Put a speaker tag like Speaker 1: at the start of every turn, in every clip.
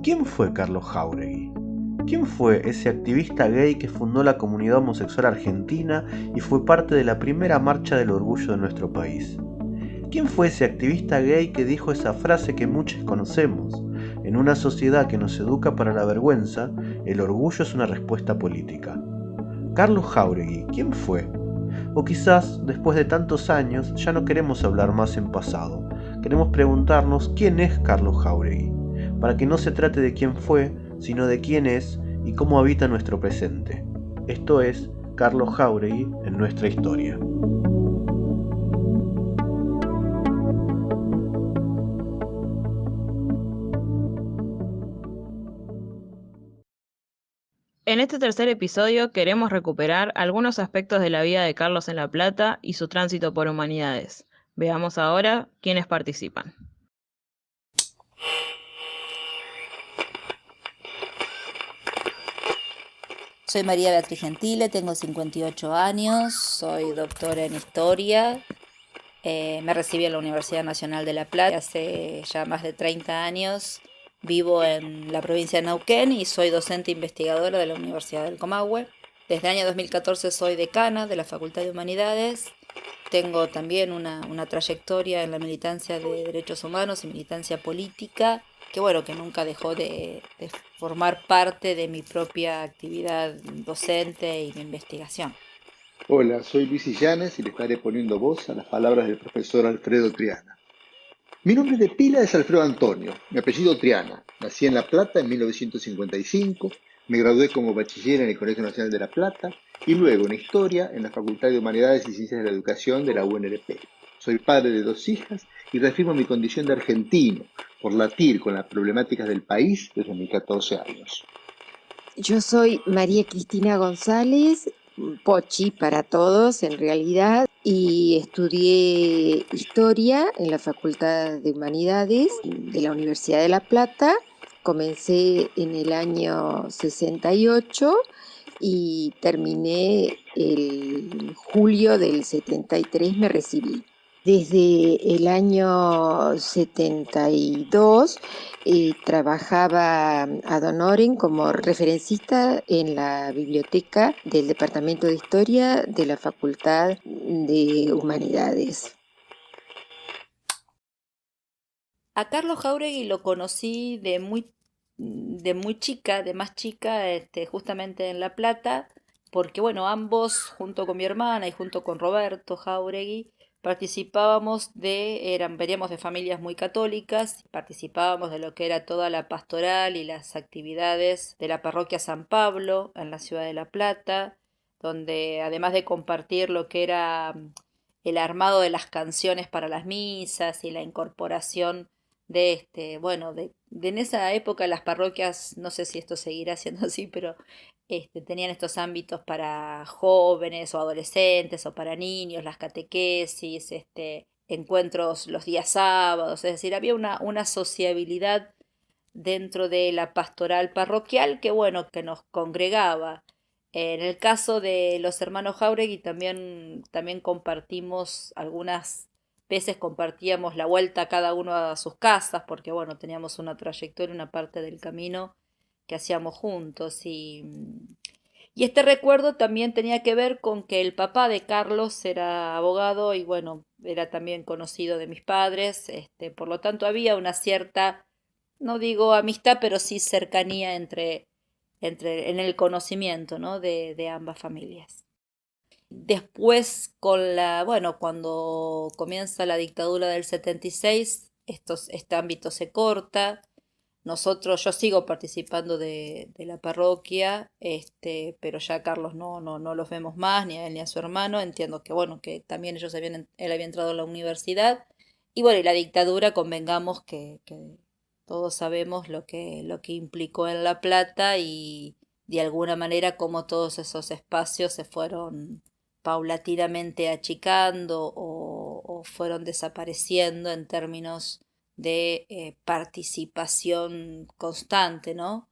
Speaker 1: ¿Quién fue Carlos Jáuregui? ¿Quién fue ese activista gay que fundó la comunidad homosexual argentina y fue parte de la primera marcha del orgullo de nuestro país? ¿Quién fue ese activista gay que dijo esa frase que muchos conocemos? En una sociedad que nos educa para la vergüenza, el orgullo es una respuesta política. Carlos Jáuregui, ¿quién fue? O quizás, después de tantos años, ya no queremos hablar más en pasado. Queremos preguntarnos quién es Carlos Jáuregui, para que no se trate de quién fue, sino de quién es y cómo habita nuestro presente. Esto es Carlos Jáuregui en nuestra historia.
Speaker 2: En este tercer episodio queremos recuperar algunos aspectos de la vida de Carlos en La Plata y su tránsito por humanidades. Veamos ahora quiénes participan.
Speaker 3: Soy María Beatriz Gentile, tengo 58 años, soy doctora en Historia. Me recibí en la Universidad Nacional de La Plata hace ya más de 30 años. Vivo en la provincia de Neuquén y soy docente investigadora de la Universidad del Comahue. Desde el año 2014 soy decana de la Facultad de Humanidades. Tengo también una trayectoria en la militancia de derechos humanos y militancia política, que nunca dejó de formar parte de mi propia actividad docente y de investigación.
Speaker 4: Hola, soy Luis Illanes y le estaré poniendo voz a las palabras del profesor Alfredo Triana. Mi nombre de pila es Alfredo Antonio, mi apellido Triana. Nací en La Plata en 1955, me gradué como bachiller en el Colegio Nacional de La Plata y luego en Historia en la Facultad de Humanidades y Ciencias de la Educación de la UNLP. Soy padre de 2 hijas y reafirmo mi condición de argentino por latir con las problemáticas del país desde mis 14 años.
Speaker 5: Yo soy María Cristina González, Pochi para todos en realidad, y estudié Historia en la Facultad de Humanidades de la Universidad de La Plata. Comencé en el año 68 y terminé el julio del 73, me recibí. Desde el año 72 trabajaba ad honorem como referencista en la biblioteca del Departamento de Historia de la Facultad de Humanidades.
Speaker 3: A Carlos Jáuregui lo conocí de muy chica, de más chica, justamente en La Plata, porque ambos, junto con mi hermana y junto con Roberto Jáuregui, veníamos de familias muy católicas, participábamos de lo que era toda la pastoral y las actividades de la parroquia San Pablo en la ciudad de La Plata, donde además de compartir lo que era el armado de las canciones para las misas y la incorporación de en esa época las parroquias, no sé si esto seguirá siendo así, pero tenían estos ámbitos para jóvenes o adolescentes o para niños, las catequesis, encuentros los días sábados, es decir, había una sociabilidad dentro de la pastoral parroquial que nos congregaba. En el caso de los hermanos Jáuregui también compartimos algunas veces compartíamos la vuelta cada uno a sus casas, porque teníamos una trayectoria, una parte del camino que hacíamos juntos. Y este recuerdo también tenía que ver con que el papá de Carlos era abogado y era también conocido de mis padres, por lo tanto había una cierta, no digo amistad, pero sí cercanía en el conocimiento, ¿no? de ambas familias. Después, cuando comienza la dictadura del 76, este ámbito se corta. Yo sigo participando de la parroquia, pero ya a Carlos no los vemos más, ni a él ni a su hermano. Entiendo que también él había entrado a la universidad. Y la dictadura, convengamos que todos sabemos lo que implicó en La Plata y de alguna manera cómo todos esos espacios se fueron paulatinamente achicando o fueron desapareciendo en términos de participación constante, ¿no?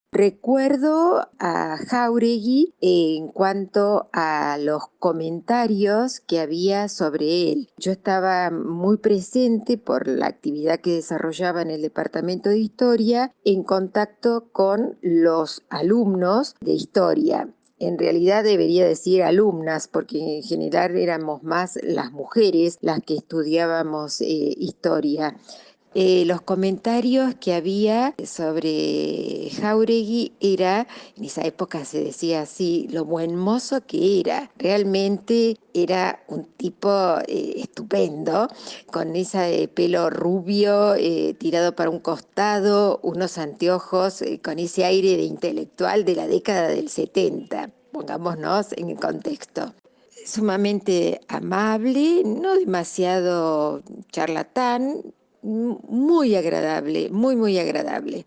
Speaker 5: Recuerdo a Jáuregui en cuanto a los comentarios que había sobre él. Yo estaba muy presente por la actividad que desarrollaba en el departamento de historia, en contacto con los alumnos de historia. En realidad debería decir alumnas, porque en general éramos más las mujeres las que estudiábamos historia. Los comentarios que había sobre Jáuregui en esa época se decía así, lo buen mozo que era. Realmente era un tipo estupendo, con ese pelo rubio tirado para un costado, unos anteojos con ese aire de intelectual de la década del 70. Pongámonos en el contexto. Sumamente amable, no demasiado charlatán, muy agradable, muy agradable.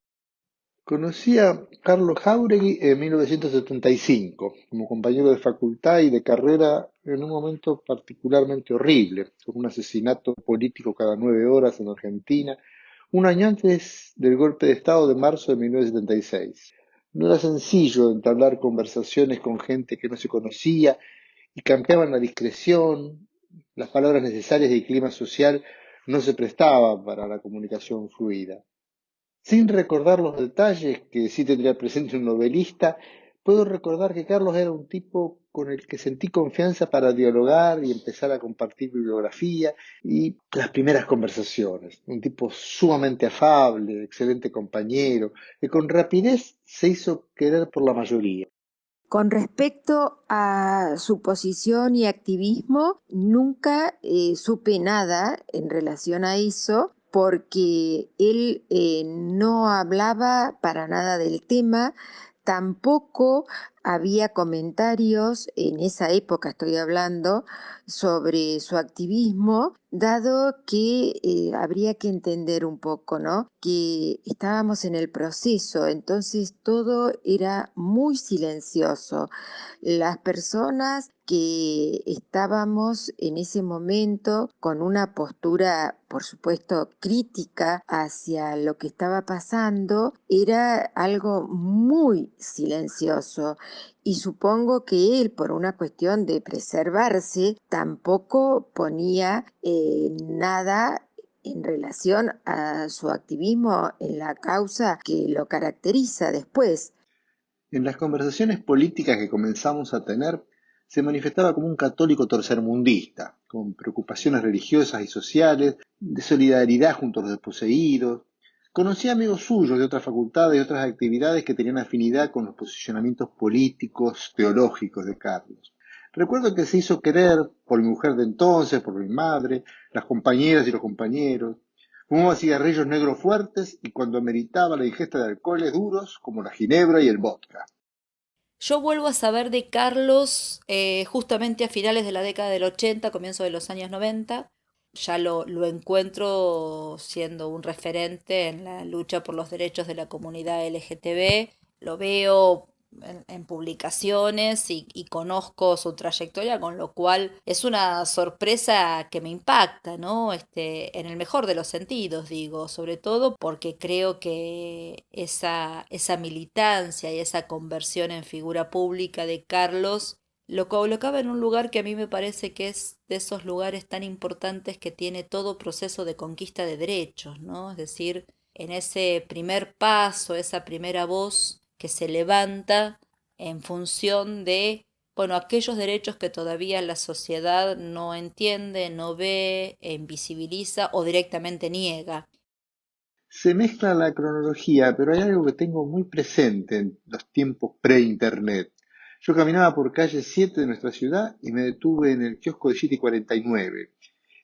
Speaker 4: Conocí a Carlos Jáuregui en 1975, como compañero de facultad y de carrera en un momento particularmente horrible, con un asesinato político cada 9 horas en Argentina, un año antes del golpe de Estado de marzo de 1976. No era sencillo entablar conversaciones con gente que no se conocía y cambiaban la discreción, las palabras necesarias y el clima social no se prestaba para la comunicación fluida. Sin recordar los detalles que sí tendría presente un novelista, puedo recordar que Carlos era un tipo con el que sentí confianza para dialogar y empezar a compartir bibliografía y las primeras conversaciones. Un tipo sumamente afable, excelente compañero, que con rapidez se hizo querer por la mayoría.
Speaker 5: Con respecto a su posición y activismo, nunca supe nada en relación a eso, porque él no hablaba para nada del tema, tampoco había comentarios en esa época, estoy hablando, sobre su activismo, dado que habría que entender un poco, ¿no? Que estábamos en el proceso, entonces todo era muy silencioso. Las personas que estábamos en ese momento con una postura, por supuesto, crítica hacia lo que estaba pasando, era algo muy silencioso. Y supongo que él, por una cuestión de preservarse, tampoco ponía nada en relación a su activismo en la causa que lo caracteriza después.
Speaker 4: En las conversaciones políticas que comenzamos a tener, se manifestaba como un católico tercermundista, con preocupaciones religiosas y sociales, de solidaridad junto a los desposeídos. Conocí amigos suyos de otras facultades y otras actividades que tenían afinidad con los posicionamientos políticos, teológicos de Carlos. Recuerdo que se hizo querer por mi mujer de entonces, por mi madre, las compañeras y los compañeros. Fumaba cigarrillos negros fuertes y cuando ameritaba la ingesta de alcoholes duros como la ginebra y el vodka.
Speaker 3: Yo vuelvo a saber de Carlos justamente a finales de la década del 80, comienzo de los años 90. Ya lo encuentro siendo un referente en la lucha por los derechos de la comunidad LGTB. Lo veo en publicaciones y conozco su trayectoria, con lo cual es una sorpresa que me impacta, ¿no? En el mejor de los sentidos, digo, sobre todo porque creo que esa militancia y esa conversión en figura pública de Carlos lo colocaba en un lugar que a mí me parece que es de esos lugares tan importantes que tiene todo proceso de conquista de derechos, ¿no? Es decir, en ese primer paso, esa primera voz que se levanta en función de, bueno, aquellos derechos que todavía la sociedad no entiende, no ve, invisibiliza o directamente niega.
Speaker 4: Se mezcla la cronología, pero hay algo que tengo muy presente en los tiempos pre-internet. Yo caminaba por calle 7 de nuestra ciudad y me detuve en el kiosco de City 49.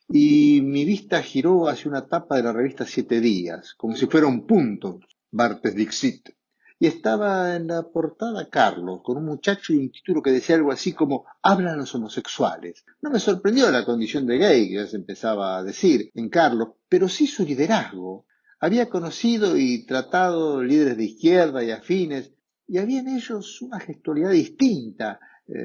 Speaker 4: Y mi vista giró hacia una tapa de la revista Siete Días, como si fuera un punto, Bartes Dixit. Y estaba en la portada Carlos, con un muchacho y un título que decía algo así como «Hablan los homosexuales». No me sorprendió la condición de gay que ya se empezaba a decir en Carlos, pero sí su liderazgo. Había conocido y tratado líderes de izquierda y afines, y había en ellos una gestualidad distinta,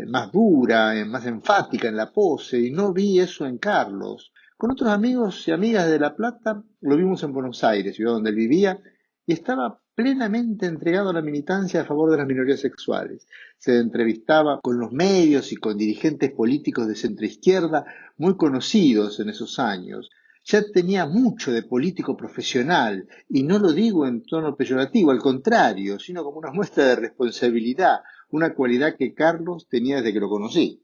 Speaker 4: más dura, más enfática en la pose, y no vi eso en Carlos. Con otros amigos y amigas de La Plata lo vimos en Buenos Aires, ciudad donde él vivía, y estaba plenamente entregado a la militancia a favor de las minorías sexuales. Se entrevistaba con los medios y con dirigentes políticos de centroizquierda muy conocidos en esos años. Ya tenía mucho de político profesional, y no lo digo en tono peyorativo, al contrario, sino como una muestra de responsabilidad, una cualidad que Carlos tenía desde que lo conocí.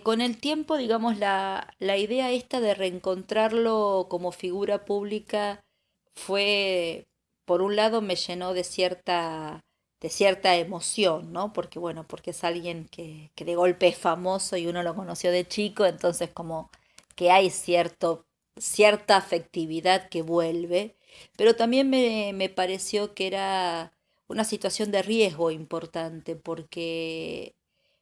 Speaker 3: Con el tiempo, digamos, la idea esta de reencontrarlo como figura pública fue, por un lado, me llenó de cierta emoción, ¿no? Porque, bueno, porque es alguien que de golpe es famoso y uno lo conoció de chico, entonces como que hay cierta afectividad que vuelve, pero también me pareció que era una situación de riesgo importante, porque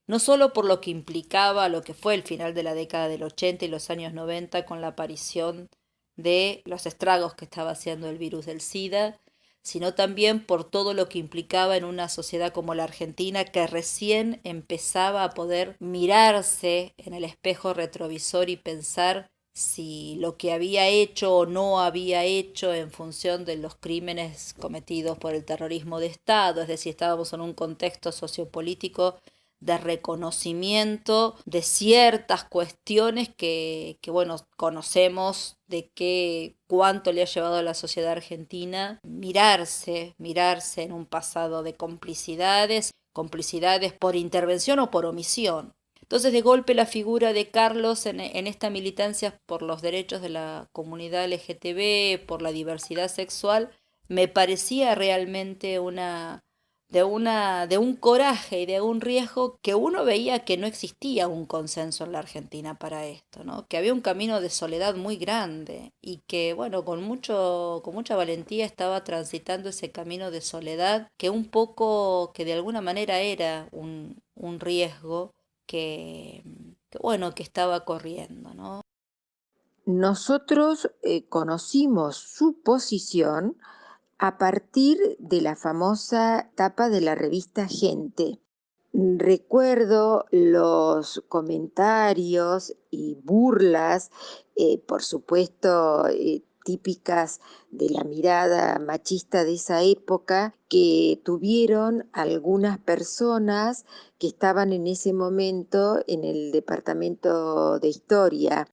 Speaker 3: no solo por lo que implicaba lo que fue el final de la década del 80 y los años 90 con la aparición de los estragos que estaba haciendo el virus del SIDA, sino también por todo lo que implicaba en una sociedad como la Argentina, que recién empezaba a poder mirarse en el espejo retrovisor y pensar si lo que había hecho o no había hecho en función de los crímenes cometidos por el terrorismo de Estado, es decir, estábamos en un contexto sociopolítico de reconocimiento de ciertas cuestiones bueno, conocemos de cuánto le ha llevado a la sociedad argentina mirarse en un pasado de complicidades por intervención o por omisión. Entonces, de golpe, la figura de Carlos en esta militancia por los derechos de la comunidad LGTB, por la diversidad sexual, me parecía realmente de un coraje y de un riesgo que uno veía que no existía un consenso en la Argentina para esto, ¿no? Que había un camino de soledad muy grande y que, bueno, con mucha valentía estaba transitando ese camino de soledad que de alguna manera era un riesgo bueno, que estaba corriendo, ¿no?
Speaker 5: Nosotros conocimos su posición a partir de la famosa tapa de la revista Gente. Recuerdo los comentarios y burlas, por supuesto, típicas de la mirada machista de esa época, que tuvieron algunas personas que estaban en ese momento en el departamento de historia.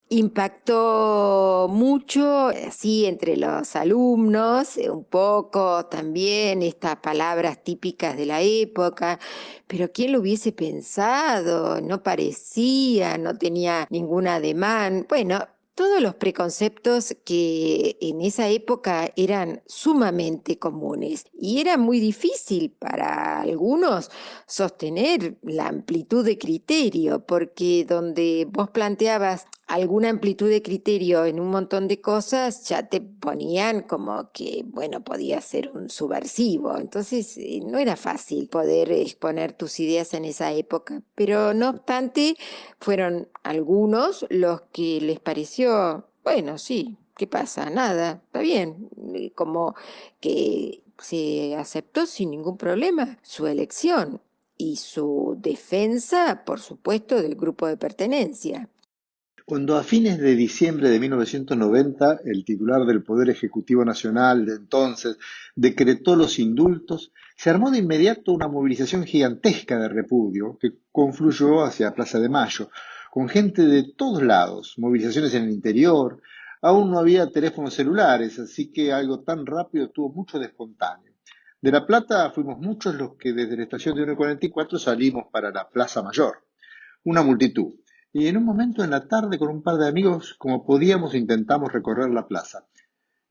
Speaker 5: Impactó mucho, así entre los alumnos, un poco también estas palabras típicas de la época, pero ¿quién lo hubiese pensado? No parecía, no tenía ningún ademán. Bueno, todos los preconceptos que en esa época eran sumamente comunes y era muy difícil para algunos sostener la amplitud de criterio, porque donde vos planteabas alguna amplitud de criterio en un montón de cosas, ya te ponían como que, bueno, podía ser un subversivo. Entonces, no era fácil poder exponer tus ideas en esa época. Pero no obstante, fueron algunos los que les pareció, bueno, sí, ¿qué pasa? Nada, está bien. Como que se aceptó sin ningún problema su elección y su defensa, por supuesto, del grupo de pertenencia.
Speaker 4: Cuando a fines de diciembre de 1990 el titular del Poder Ejecutivo Nacional de entonces decretó los indultos, se armó de inmediato una movilización gigantesca de repudio que confluyó hacia Plaza de Mayo, con gente de todos lados, movilizaciones en el interior. Aún no había teléfonos celulares, así que algo tan rápido tuvo mucho de espontáneo. De La Plata fuimos muchos los que desde la estación de 1:44 salimos para la Plaza Mayor. Una multitud. Y en un momento en la tarde, con un par de amigos, como podíamos, intentamos recorrer la plaza.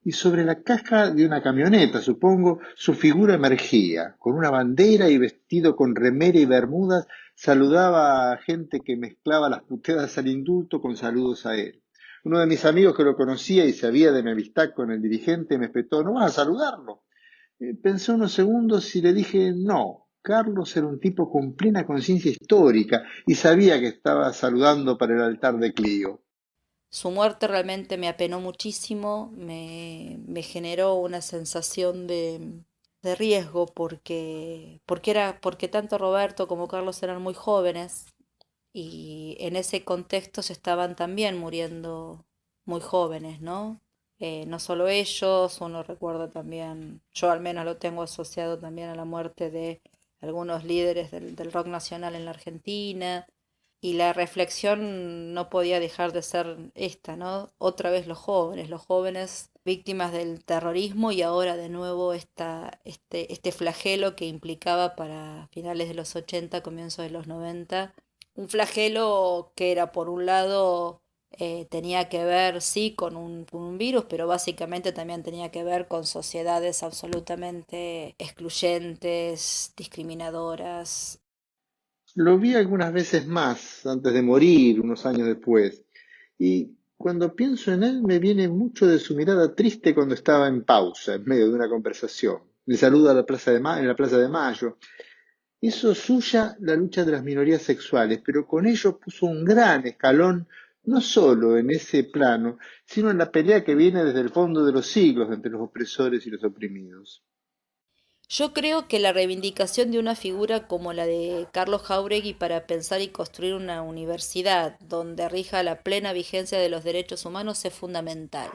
Speaker 4: Y sobre la caja de una camioneta, supongo, su figura emergía. Con una bandera y vestido con remera y bermudas, saludaba a gente que mezclaba las puteadas al indulto con saludos a él. Uno de mis amigos que lo conocía y sabía de mi amistad con el dirigente me espetó: ¿no vas a saludarlo? Pensé unos segundos y le dije: no. Carlos era un tipo con plena conciencia histórica y sabía que estaba saludando para el altar de Clio.
Speaker 3: Su muerte realmente me apenó muchísimo, me generó una sensación de riesgo porque tanto Roberto como Carlos eran muy jóvenes y en ese contexto se estaban también muriendo muy jóvenes, ¿no? No solo ellos, uno recuerda también, yo al menos lo tengo asociado también a la muerte de algunos líderes del rock nacional en la Argentina. Y la reflexión no podía dejar de ser esta, ¿no? Otra vez los jóvenes víctimas del terrorismo y ahora de nuevo este flagelo que implicaba para finales de los 80, comienzos de los 90. Un flagelo que era, por un lado, tenía que ver, sí, con un virus, pero básicamente también tenía que ver con sociedades absolutamente excluyentes, discriminadoras.
Speaker 4: Lo vi algunas veces más antes de morir, unos años después, y cuando pienso en él me viene mucho de su mirada triste cuando estaba en pausa, en medio de una conversación. Le saluda a la en la Plaza de Mayo. Hizo suya la lucha de las minorías sexuales, pero con ello puso un gran escalón, no solo en ese plano, sino en la pelea que viene desde el fondo de los siglos entre los opresores y los oprimidos.
Speaker 3: Yo creo que la reivindicación de una figura como la de Carlos Jáuregui para pensar y construir una universidad donde rija la plena vigencia de los derechos humanos es fundamental.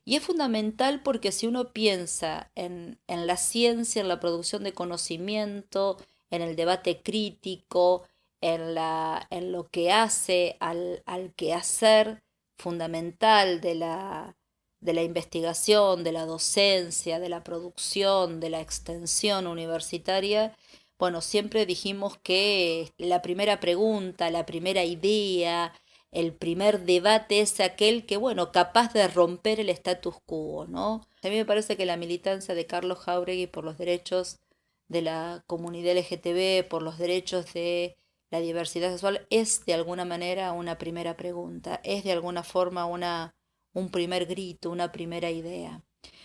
Speaker 3: Y es fundamental porque si uno piensa en la ciencia, en la producción de conocimiento, en el debate crítico, en lo que hace al quehacer fundamental de la investigación, de la docencia, de la producción, de la extensión universitaria, bueno, siempre dijimos que la primera pregunta, la primera idea, el primer debate es aquel que, bueno, capaz de romper el status quo, ¿no? A mí me parece que la militancia de Carlos Jáuregui por los derechos de la comunidad LGTB, por los derechos de la diversidad sexual, es de alguna manera una primera pregunta, es de alguna forma un primer grito, una primera idea.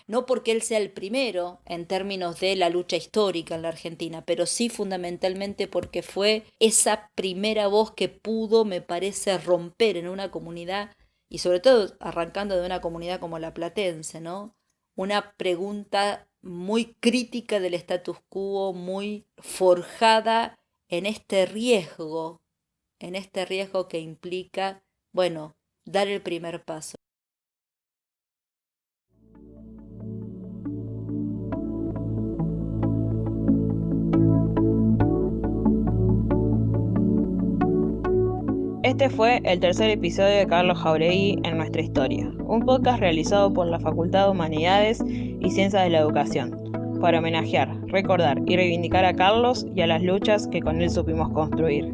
Speaker 3: No porque él sea el primero en términos de la lucha histórica en la Argentina, pero sí fundamentalmente porque fue esa primera voz que pudo, me parece, romper en una comunidad, y sobre todo arrancando de una comunidad como la platense, ¿no? Una pregunta muy crítica del status quo, muy forjada en este riesgo que implica, bueno, dar el primer paso.
Speaker 2: Este fue el tercer episodio de Carlos Jáuregui en nuestra historia, un podcast realizado por la Facultad de Humanidades y Ciencias de la Educación, para homenajear, recordar y reivindicar a Carlos y a las luchas que con él supimos construir.